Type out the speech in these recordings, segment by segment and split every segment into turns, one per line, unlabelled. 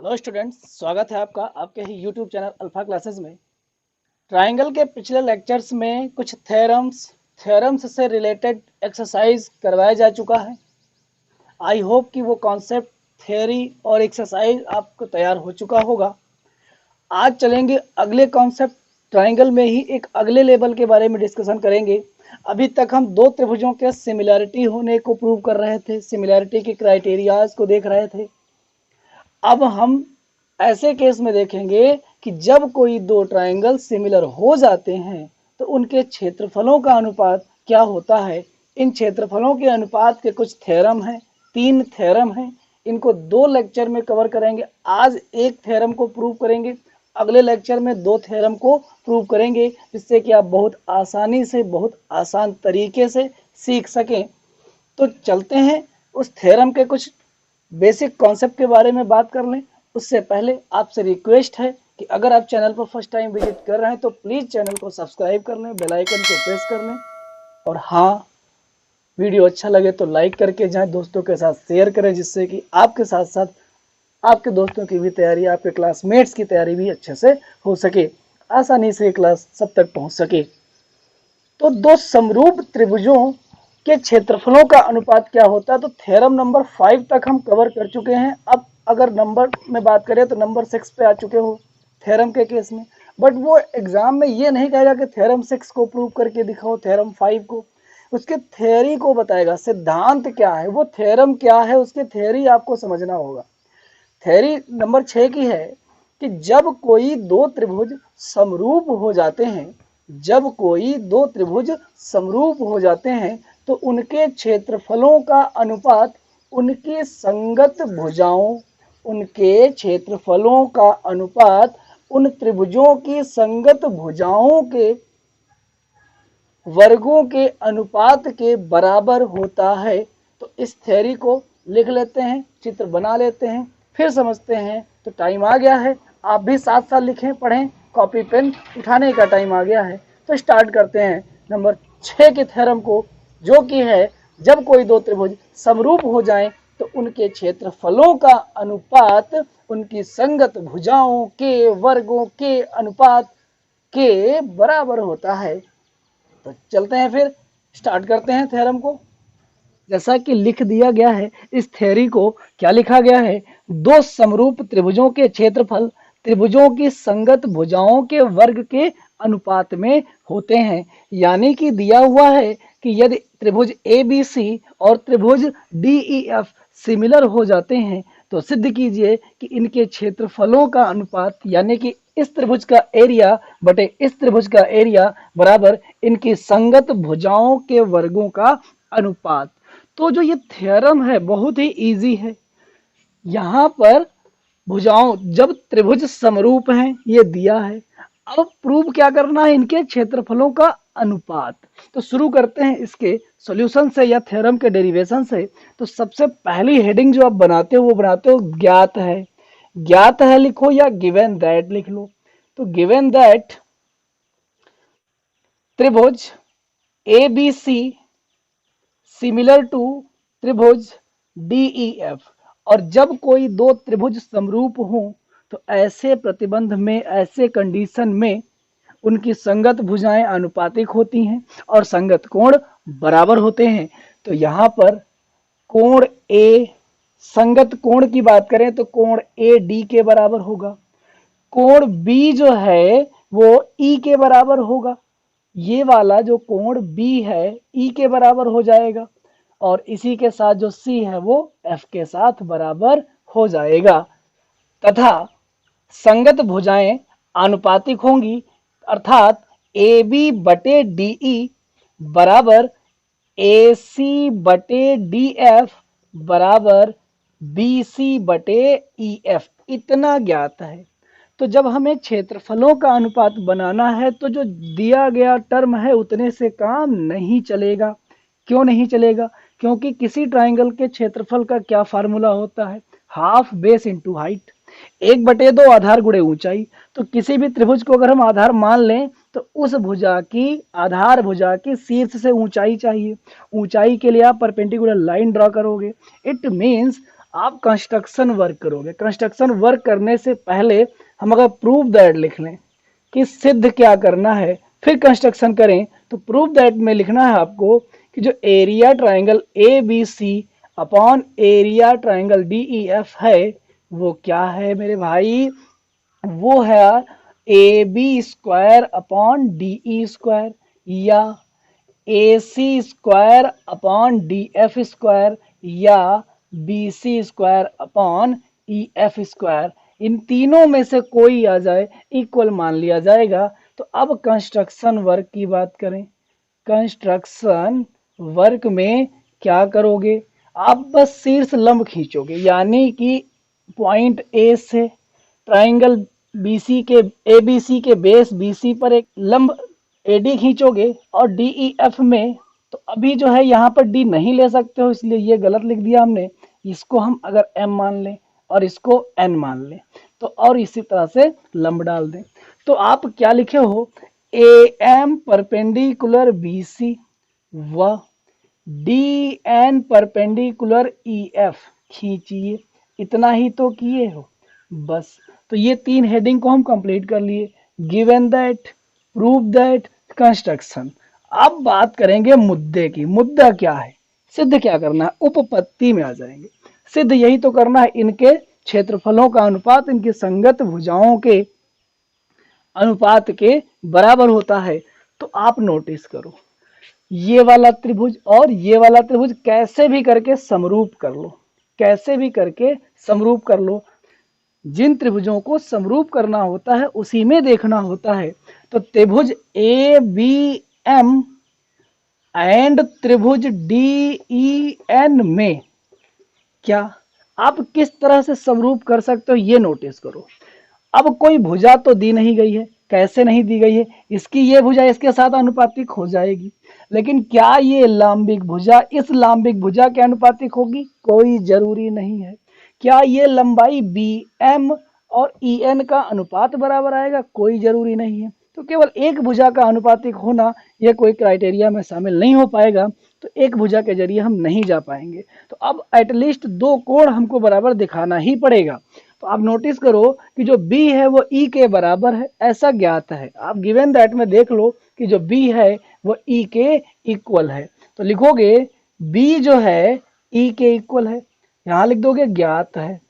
Hello students, स्वागत है आपका आपके ही यूट्यूब चैनल अल्फा क्लासेस में। ट्रायंगल के पिछले लेक्चर्स में कुछ थ्योरम्स से रिलेटेड एक्सरसाइज करवाया जा चुका है। आई होप कि वो कॉन्सेप्ट, थ्योरी और एक्सरसाइज आपको तैयार हो चुका होगा। आज चलेंगे अगले कॉन्सेप्ट, ट्रायंगल में ही एक अगले लेवल के बारे में डिस्कशन करेंगे। अभी तक हम दो त्रिभुजों के सिमिलैरिटी होने को प्रूव कर रहे थे, सिमिलैरिटी के क्राइटेरियाज को देख रहे थे। अब हम ऐसे केस में देखेंगे कि जब कोई दो ट्रायंगल सिमिलर हो जाते हैं तो उनके क्षेत्रफलों का अनुपात क्या होता है। इन क्षेत्रफलों के अनुपात के कुछ थ्योरम हैं, 3 थ्योरम हैं। इनको 2 लेक्चर में कवर करेंगे। आज एक थ्योरम को प्रूव करेंगे, अगले लेक्चर में 2 थ्योरम को प्रूव करेंगे, जिससे कि आप बहुत आसानी से, बहुत आसान तरीके से सीख सकें। तो चलते हैं उस थ्योरम के कुछ बेसिक कॉन्सेप्ट के बारे में बात कर लें। उससे पहले आपसे रिक्वेस्ट है कि अगर आप चैनल पर फर्स्ट टाइम विजिट कर रहे हैं तो प्लीज़ चैनल को सब्सक्राइब कर लें, बेल आइकन को प्रेस कर लें, और हाँ, वीडियो अच्छा लगे तो लाइक करके जाएं, दोस्तों के साथ शेयर करें, जिससे कि आपके साथ साथ आपके दोस्तों की भी तैयारी, आपके क्लासमेट्स की तैयारी भी अच्छे से हो सके, आसानी से क्लास सब तक पहुंच सके। तो दो समरूप त्रिभुजों के क्षेत्रफलों का अनुपात क्या होता है, तो थ्योरम नंबर 5 तक हम कवर कर चुके हैं। अब अगर नंबर में बात करें तो नंबर 6 पे आ चुके हो थ्योरम के केस में। बट वो एग्जाम में ये नहीं कहेगा कि थ्योरम 6 को प्रूव करके दिखाओ, थ्योरम 5 को। उसके थ्योरी को बताएगा, सिद्धांत क्या है, वो थ्योरम क्या है, उसके थ्योरी आपको समझना होगा। थ्योरी नंबर 6 की है कि जब कोई दो त्रिभुज समरूप हो जाते हैं, जब कोई दो त्रिभुज समरूप हो जाते हैं तो उनके क्षेत्रफलों का अनुपात उनकी संगत भुजाओं, उनके क्षेत्रफलों का अनुपात उन त्रिभुजों की संगत भुजाओं के वर्गों के अनुपात के बराबर होता है। तो इस थ्योरी को लिख लेते हैं, चित्र बना लेते हैं, फिर समझते हैं। तो टाइम आ गया है, आप भी साथ साथ लिखें, पढ़ें, कॉपी पेन उठाने का टाइम आ गया है। तो स्टार्ट करते हैं नंबर 6 के थ्योरम को, जो कि है जब कोई दो त्रिभुज समरूप हो जाएं तो उनके क्षेत्रफलों का अनुपात उनकी संगत भुजाओं के वर्गों के अनुपात के बराबर होता है। तो चलते हैं, फिर स्टार्ट करते हैं थ्योरम को। जैसा कि लिख दिया गया है, इस थ्योरी को क्या लिखा गया है, दो समरूप त्रिभुजों के क्षेत्रफल त्रिभुजों की संगत भुजाओं के वर्ग के अनुपात में होते हैं। यानी कि दिया हुआ है कि यदि त्रिभुज ABC और त्रिभुज DEF सिमिलर हो जाते हैं तो सिद्ध कीजिए कि इनके क्षेत्रफलों का अनुपात, यानी कि इस त्रिभुज का एरिया बटे इस त्रिभुज का एरिया बराबर इनकी संगत भुजाओं के वर्गों का अनुपात। तो जो ये थ्योरम है बहुत ही इजी है। यहाँ पर भुजाओं, जब त्रिभुज समरूप हैं, ये दिया है। अब प्रूव क्या करना है, इनके क्षेत्रफलों का अनुपात। तो शुरू करते हैं इसके सॉल्यूशन से या थ्योरम के डेरिवेशन से। तो सबसे पहली हेडिंग जो आप बनाते हो वो बनाते हो ज्ञात है। ज्ञात है लिखो या गिवन दैट लिख लो। तो गिवन दैट त्रिभुज ABC सिमिलर टू त्रिभुज DEF, और जब कोई दो त्रिभुज समरूप हों तो ऐसे प्रतिबंध में, ऐसे कंडीशन में उनकी संगत भुजाएं आनुपातिक होती हैं और संगत कोण बराबर होते हैं। तो यहाँ पर कोण A, संगत कोण की बात करें तो कोण AD के बराबर होगा। कोण B जो है वो E के बराबर होगा। ये वाला जो कोण B है E के बराबर हो जाएगा, और इसी के साथ जो C है वो F के साथ बराबर हो जाएगा। तथा संगत भुजाएं आनुपातिक होंगी, अर्थात AB बटे DE बराबर AC बटे DF बराबर BC बटे EF, इतना ज्ञात है। तो जब हमें क्षेत्रफलों का अनुपात बनाना है तो जो दिया गया टर्म है उतने से काम नहीं चलेगा। क्यों नहीं चलेगा? क्योंकि किसी ट्राइंगल के क्षेत्रफल का क्या फार्मूला होता है, हाफ बेस इंटू हाइट, 1/2 आधार गुणे ऊंचाई। तो किसी भी त्रिभुज को अगर हम आधार मान लें तो उस भुजा की, आधार भुजा की शीर्ष से ऊंचाई चाहिए। ऊंचाई के लिए आप परपेंडिकुलर लाइन ड्रॉ करोगे। इट मीन्स आप कंस्ट्रक्शन वर्क करोगे। कंस्ट्रक्शन वर्क करने से पहले हम अगर प्रूव दैट लिख लें कि सिद्ध क्या करना है, फिर कंस्ट्रक्शन करें, तो प्रूव दैट में लिखना है आपको कि जो area triangle A B C upon area triangle D E F है वो क्या है मेरे भाई, वो है A B square upon D E square या A C square upon D F square या B C square upon E F square. इन तीनों में से कोई आ जाए इक्वल मान लिया जाएगा। तो अब कंस्ट्रक्शन वर्क की बात करें। कंस्ट्रक्शन वर्क में क्या करोगे, आप बस शीर्ष लंब खींचोगे, यानी कि पॉइंट ए से ट्राइंगल बीसी के ए बी सी के बेस बीसी पर एक लंब एडी खींचोगे और डी ई एफ में, तो अभी जो है यहाँ पर डी नहीं ले सकते हो इसलिए ये गलत लिख दिया हमने। इसको हम अगर एम मान लें और इसको एन मान लें तो और इसी तरह से लंब डाल दें, तो आप क्या लिखे हो, A M perpendicular B C व D N perpendicular E F खींचिए। इतना ही तो किए हो बस। तो ये तीन हेडिंग को हम कंप्लीट कर लिए। Given that, prove that, construction. अब बात करेंगे मुद्दे की। मुद्दा क्या है, सिद्ध क्या करना है, उपपत्ति में आ जाएंगे। सिद्ध यही तो करना है, इनके क्षेत्रफलों का अनुपात इनकी संगत भुजाओं के अनुपात के बराबर होता है। तो आप नोटिस करो, ये वाला त्रिभुज और ये वाला त्रिभुज कैसे भी करके समरूप कर लो, कैसे भी करके समरूप कर लो। जिन त्रिभुजों को समरूप करना होता है उसी में देखना होता है। तो त्रिभुज ए बी एम एंड त्रिभुज डी ई एन में क्या आप किस तरह से समरूप कर सकते हो ये नोटिस करो। अब कोई भुजा तो दी नहीं गई है, कैसे नहीं दी गई है, इसकी ये भुजा इसके साथ अनुपातिक हो जाएगी, लेकिन क्या ये लांबिक भुजा इस लांबिक भुजा के अनुपातिक होगी, कोई जरूरी नहीं है। क्या ये लंबाई बी एम और ई एन का अनुपात बराबर आएगा, कोई जरूरी नहीं है। तो केवल एक भुजा का अनुपातिक होना यह कोई क्राइटेरिया में शामिल नहीं हो पाएगा, तो एक भुजा के जरिए हम नहीं जा पाएंगे। तो अब एटलीस्ट दो कोण हमको बराबर दिखाना ही पड़ेगा। तो आप नोटिस करो कि जो b है वो e के बराबर है, ऐसा ज्ञात है। आप गिवन दैट में देख लो कि जो b है वो e के इक्वल है, तो लिखोगे b जो है e के इक्वल है, यहाँ लिख दोगे ज्ञात है,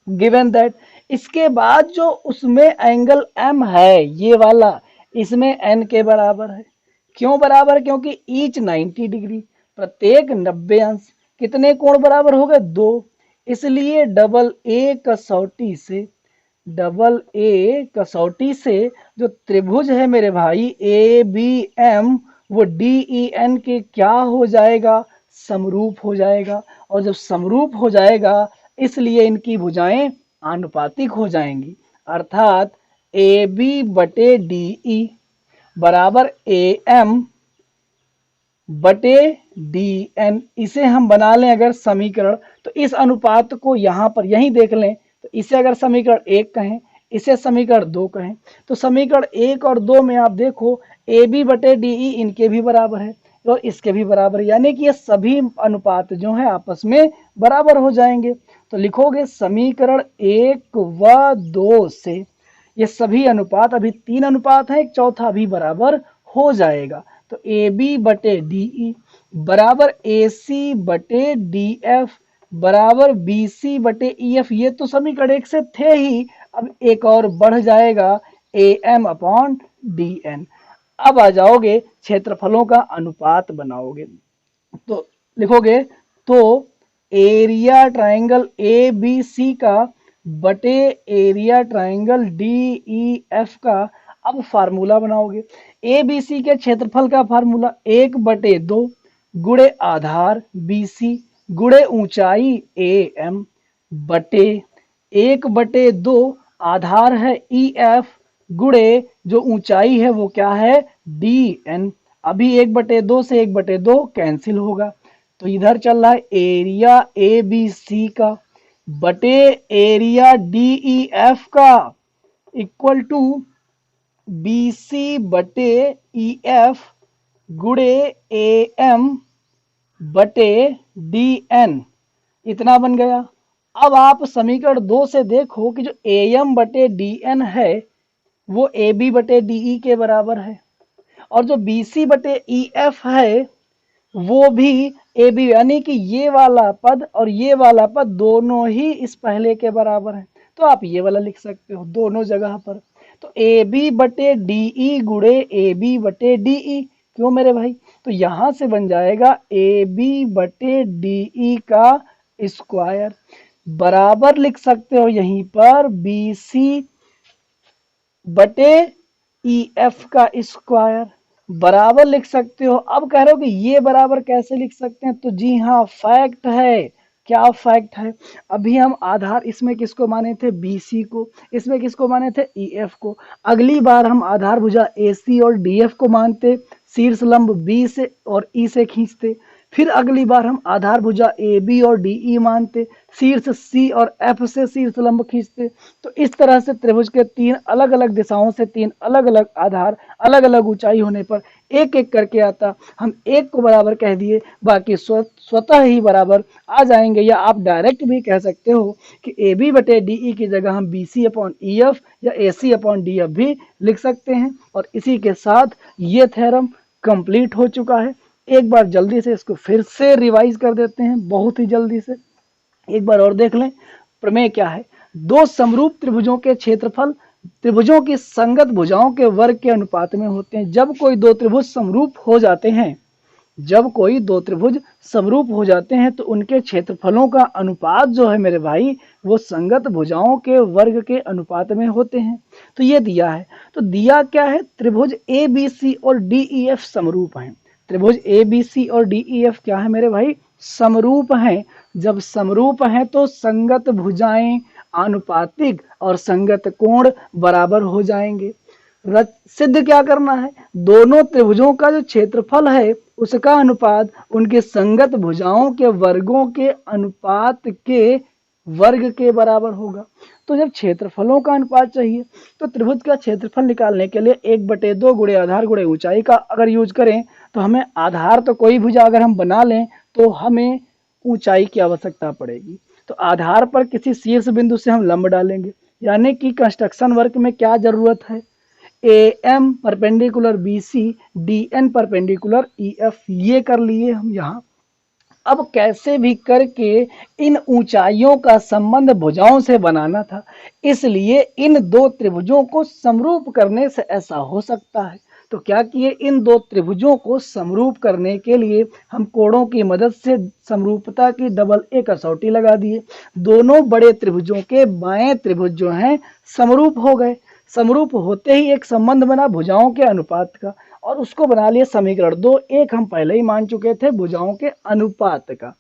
गिवन दैट। इसके बाद जो उसमें एंगल m है ये वाला, इसमें n के बराबर है। क्यों बराबर, क्योंकि ईच 90 डिग्री, प्रत्येक 90 अंश। कितने कोण बराबर हो गए, दो। इसलिए डबल ए कसौटी से जो त्रिभुज है मेरे भाई ए बी एम वो डी ई एन के क्या हो जाएगा, समरूप हो जाएगा। और जब समरूप हो जाएगा इसलिए इनकी भुजाएं आनुपातिक हो जाएंगी, अर्थात ए बी बटे डी ई बराबर ए एम बटे डी एन। इसे हम बना लें अगर समीकरण, तो इस अनुपात को यहाँ पर यहीं देख लें, तो इसे अगर समीकरण 1 कहें, इसे समीकरण 2 कहें, तो समीकरण 1 और 2 में आप देखो ए बी बटे डी ई इनके भी बराबर है और इसके भी बराबर है, यानी कि ये सभी अनुपात जो है आपस में बराबर हो जाएंगे। तो लिखोगे समीकरण 1 व 2 से ये सभी अनुपात, अभी 3 अनुपात है, एक चौथा भी बराबर हो जाएगा। तो ए बी बटे डी ई बराबर ए सी बटे डी एफ बराबर बी सी बटे ई एफ। ये तो समीकरण 1 से थे ही, अब एक और बढ़ जाएगा A M upon D N. अब आ जाओगे क्षेत्रफलों का अनुपात बनाओगे, तो लिखोगे तो area triangle A B C का बटे area triangle D E F का। अब फार्मूला बनाओगे, ए बी सी के क्षेत्रफल का फार्मूला 1/2 गुणे आधार बी सी गुणे ऊंचाई ए एम बटे 1/2 आधार है ई एफ गुणे जो ऊंचाई है वो क्या है डी एन। अभी 1/2 से 1/2 कैंसिल होगा, तो इधर चल रहा है एरिया ए बी सी का बटे एरिया डी ई एफ का इक्वल टू बी सी बटे ई एफ गुणे ए एम बटे डी एन। इतना बन गया। अब आप समीकरण 2 से देखो कि जो AM बटे DN है वो AB बटे DE के बराबर है, और जो BC बटे EF है वो भी AB, यानी कि ये वाला पद और ये वाला पद दोनों ही इस पहले के बराबर है। तो आप ये वाला लिख सकते हो दोनों जगह पर। तो AB बटे DE गुणे AB बटे DE, क्यों मेरे भाई? तो यहां से बन जाएगा AB बटे DE का स्क्वायर, बराबर लिख सकते हो यहीं पर BC बटे EF का स्क्वायर, बराबर लिख सकते हो। अब कह रहे हो कि ये बराबर कैसे लिख सकते हैं? तो जी हाँ, फैक्ट है। क्या फैक्ट है? अभी हम आधार इसमें किसको माने थे? BC को। इसमें किसको माने थे? EF को। अगली बार हम आधार भुजा AC और DF को मानते, शीर्ष लंब B से और E से खींचते। फिर अगली बार हम आधार भुजा AB और DE मानते, शीर्ष C और F से शीर्ष लंब खींचते। तो इस तरह से त्रिभुज के तीन अलग अलग दिशाओं से तीन अलग अलग आधार अलग अलग ऊंचाई होने पर एक एक करके आता, हम एक को बराबर कह दिए, बाकी स्वतः ही बराबर आ जाएंगे। या आप डायरेक्ट भी कह सकते हो कि AB बटे DE की जगह हम BC अपॉन EF या AC अपॉन DF भी लिख सकते हैं। और इसी के साथ ये थ्योरम कंप्लीट हो चुका है। एक बार जल्दी से इसको फिर से रिवाइज कर देते हैं, बहुत ही जल्दी से एक बार और देख लें। प्रमेय क्या है? दो समरूप त्रिभुजों के क्षेत्रफल त्रिभुजों की संगत भुजाओं के वर्ग के अनुपात में होते हैं। जब कोई दो त्रिभुज समरूप हो जाते हैं, जब कोई दो त्रिभुज समरूप हो जाते हैं तो उनके क्षेत्रफलों का अनुपात जो है मेरे भाई वो संगत भुजाओं के वर्ग के अनुपात में होते हैं। तो ये दिया है। तो दिया क्या है? त्रिभुज ABC और DEF समरूप हैं। त्रिभुज ABC और DEF क्या है मेरे भाई? समरूप हैं। जब समरूप हैं तो संगत भुजाएं आनुपातिक और संगत कोण बराबर हो जाएंगे। सिद्ध क्या करना है? दोनों त्रिभुजों का जो क्षेत्रफल है उसका अनुपात उनके संगत भुजाओं के वर्गों के अनुपात के वर्ग के बराबर होगा। तो जब क्षेत्रफलों का अनुपात चाहिए तो त्रिभुज का क्षेत्रफल निकालने के लिए 1/2 गुणे आधार गुणे ऊंचाई का अगर यूज करें तो हमें आधार तो कोई भुजा अगर हम बना लें तो हमें ऊंचाई की आवश्यकता पड़ेगी। तो आधार पर किसी शीर्ष बिंदु से हम लंब डालेंगे, यानी कि कंस्ट्रक्शन वर्क में क्या जरूरत है? AM perpendicular BC, DN perpendicular EF, ये कर लिए हम यहाँ। अब कैसे भी करके इन ऊंचाइयों का संबंध भुजाओं से बनाना था, इसलिए इन दो त्रिभुजों को समरूप करने से ऐसा हो सकता है। तो क्या किए? इन दो त्रिभुजों को समरूप करने के लिए हम कोणों की मदद से समरूपता की डबल ए कसौटी लगा दिए। दोनों बड़े त्रिभुजों के बाएं त्रिभुज जो हैं समरूप हो गए। समरूप होते ही एक संबंध बना भुजाओं के अनुपात का, और उसको बना लिया समीकरण 2। एक हम पहले ही मान चुके थे भुजाओं के अनुपात का।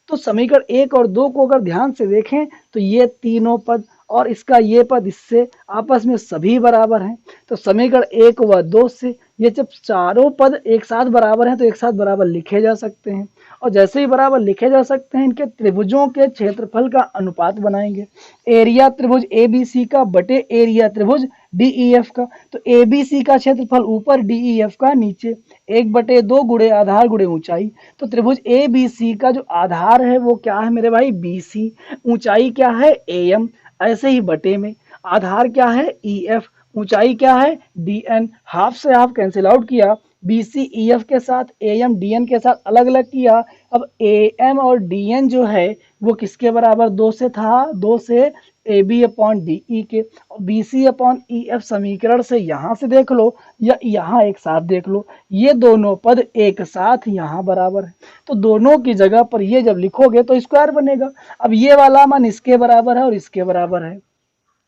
तो समीकरण 1 और 2 को अगर ध्यान से देखें तो ये तीनों पद और इसका ये पद इससे आपस में सभी बराबर हैं। तो समीकरण 1 व 2 से ये जब चारों पद एक साथ बराबर हैं तो एक साथ बराबर लिखे जा सकते हैं, और जैसे ही बराबर लिखे जा सकते हैं इनके त्रिभुजों के क्षेत्रफल का अनुपात बनाएंगे। एरिया त्रिभुज ABC का बटे एरिया त्रिभुज DEF का। तो ABC का क्षेत्रफल ऊपर, DEF का नीचे, 1/2 गुणे आधार गुणे ऊंचाई। तो त्रिभुज ABC का जो आधार है वो क्या है मेरे भाई? BC। ऊंचाई क्या है? AM। ऐसे ही बटे में आधार क्या है? EF। ऊंचाई क्या है? DN। हाफ से हाफ कैंसिल आउट किया, BC EF के साथ AM DN के साथ अलग अलग किया। अब AM और DN जो है वो किसके बराबर? 2 से था, 2 से AB अपॉन DE के। और BC अपॉन EF समीकरण से यहाँ से देख लो या यहाँ एक साथ देख लो, ये दोनों पद एक साथ यहाँ बराबर है। तो दोनों की जगह पर ये जब लिखोगे तो स्क्वायर बनेगा। अब ये वाला मान इसके बराबर है और इसके बराबर है,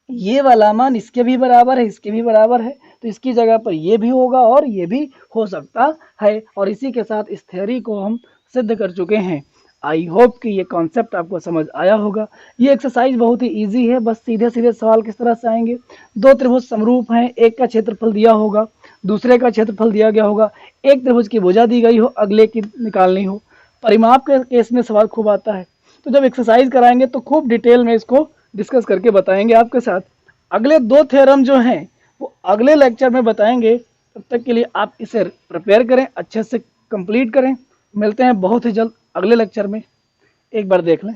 ये वाला मान इसके भी बराबर है, इसके भी बराबर है, तो इसकी जगह पर ये भी होगा और ये भी हो सकता है। और इसी के साथ इस थ्योरी को हम सिद्ध कर चुके हैं। आई होप कि ये कॉन्सेप्ट आपको समझ आया होगा। ये एक्सरसाइज बहुत ही इजी है, बस सीधे सीधे सवाल किस तरह से आएंगे। दो त्रिभुज समरूप हैं, एक का क्षेत्रफल दिया होगा, दूसरे का क्षेत्रफल दिया गया होगा, एक त्रिभुज की भुजा दी गई हो, अगले की निकालनी हो। परिमाप के केस में सवाल खूब आता है, तो जब एक्सरसाइज कराएंगे तो खूब डिटेल में इसको डिस्कस करके बताएंगे आपके साथ। अगले 2 थ्योरम जो हैं वो अगले लेक्चर में बताएंगे। तब तक के लिए आप इसे प्रिपेयर करें, अच्छे से कंप्लीट करें। मिलते हैं बहुत ही जल्द अगले लेक्चर में, एक बार देख लें।